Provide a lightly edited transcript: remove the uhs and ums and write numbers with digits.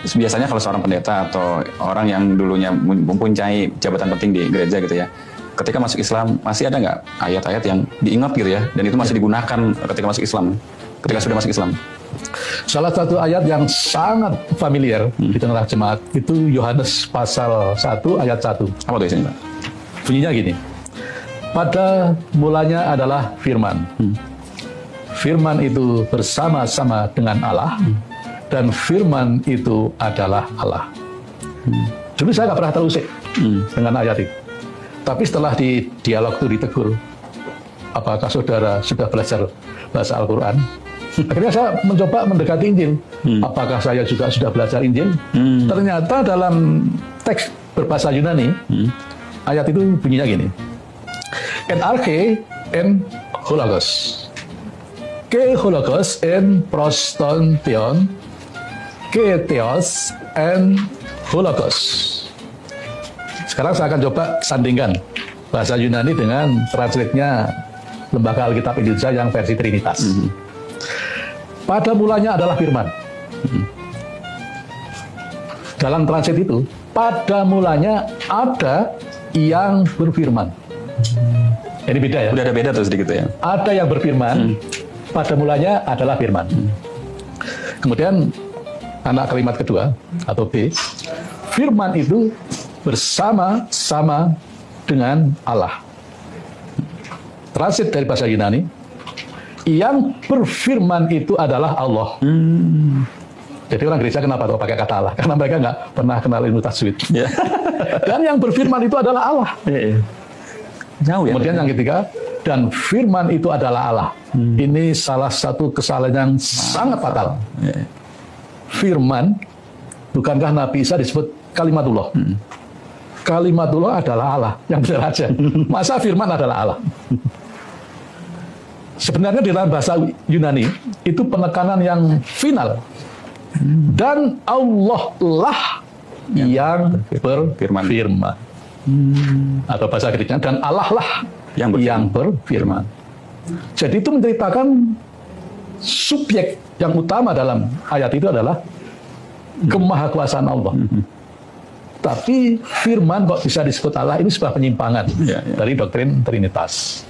biasanya kalau seorang pendeta atau orang yang dulunya mempunyai jabatan penting di gereja gitu ya, ketika masuk Islam masih ada nggak ayat-ayat yang diingat gitu ya, dan itu masih digunakan ketika masuk Islam, ketika sudah masuk Islam? Salah satu ayat yang sangat familiar di tengah jemaat itu Yohanes pasal 1 ayat 1. Apa tuh isinya, Pak? Bunyinya gini. Pada mulanya adalah firman. Firman itu bersama-sama dengan Allah, dan firman itu adalah Allah. Dulu saya nggak pernah terusik dengan ayat itu. Tapi setelah di dialog itu ditegur, apakah saudara sudah belajar bahasa Al-Quran? Akhirnya saya mencoba mendekati Injil. Apakah saya juga sudah belajar Injil? Ternyata dalam teks berbahasa Yunani, ayat itu bunyinya gini. En arche en hologos. Ke hologos en prostontion. Ke theos en hologos. Sekarang saya akan coba sandingkan bahasa Yunani dengan translate-nya Lembaga Alkitab Indonesia yang versi Trinitas. Pada mulanya adalah firman. Dalam translate itu, pada mulanya ada yang berfirman. Ini beda ya? Udah ada beda tuh sedikit ya? Ada yang berfirman, pada mulanya adalah firman. Kemudian anak kalimat kedua, atau B, firman itu bersama-sama dengan Allah. Translate dari bahasa Yunani, yang berfirman itu adalah Allah. Jadi orang gereja kenapa tuh pakai kata Allah? Karena mereka nggak pernah kenal ilmu tajwid. Dan yang berfirman itu adalah Allah. Jauh ya. Kemudian yang ketiga, dan firman itu adalah Allah. Ini salah satu kesalahan yang sangat fatal. Firman, bukankah Nabi Isa disebut kalimatullah? Kalimatullah adalah Allah, yang benar aja. Masa firman adalah Allah? Sebenarnya di dalam bahasa Yunani itu penekanan yang final. Dan Allah lah yang berfirman. Atau bahasa Greknya, dan Allah lah yang berfirman. Jadi itu menceritakan subjek yang utama dalam ayat itu adalah kemahakuasaan Allah. Tapi firman kok bisa disebut Allah, ini sebuah penyimpangan dari doktrin Trinitas.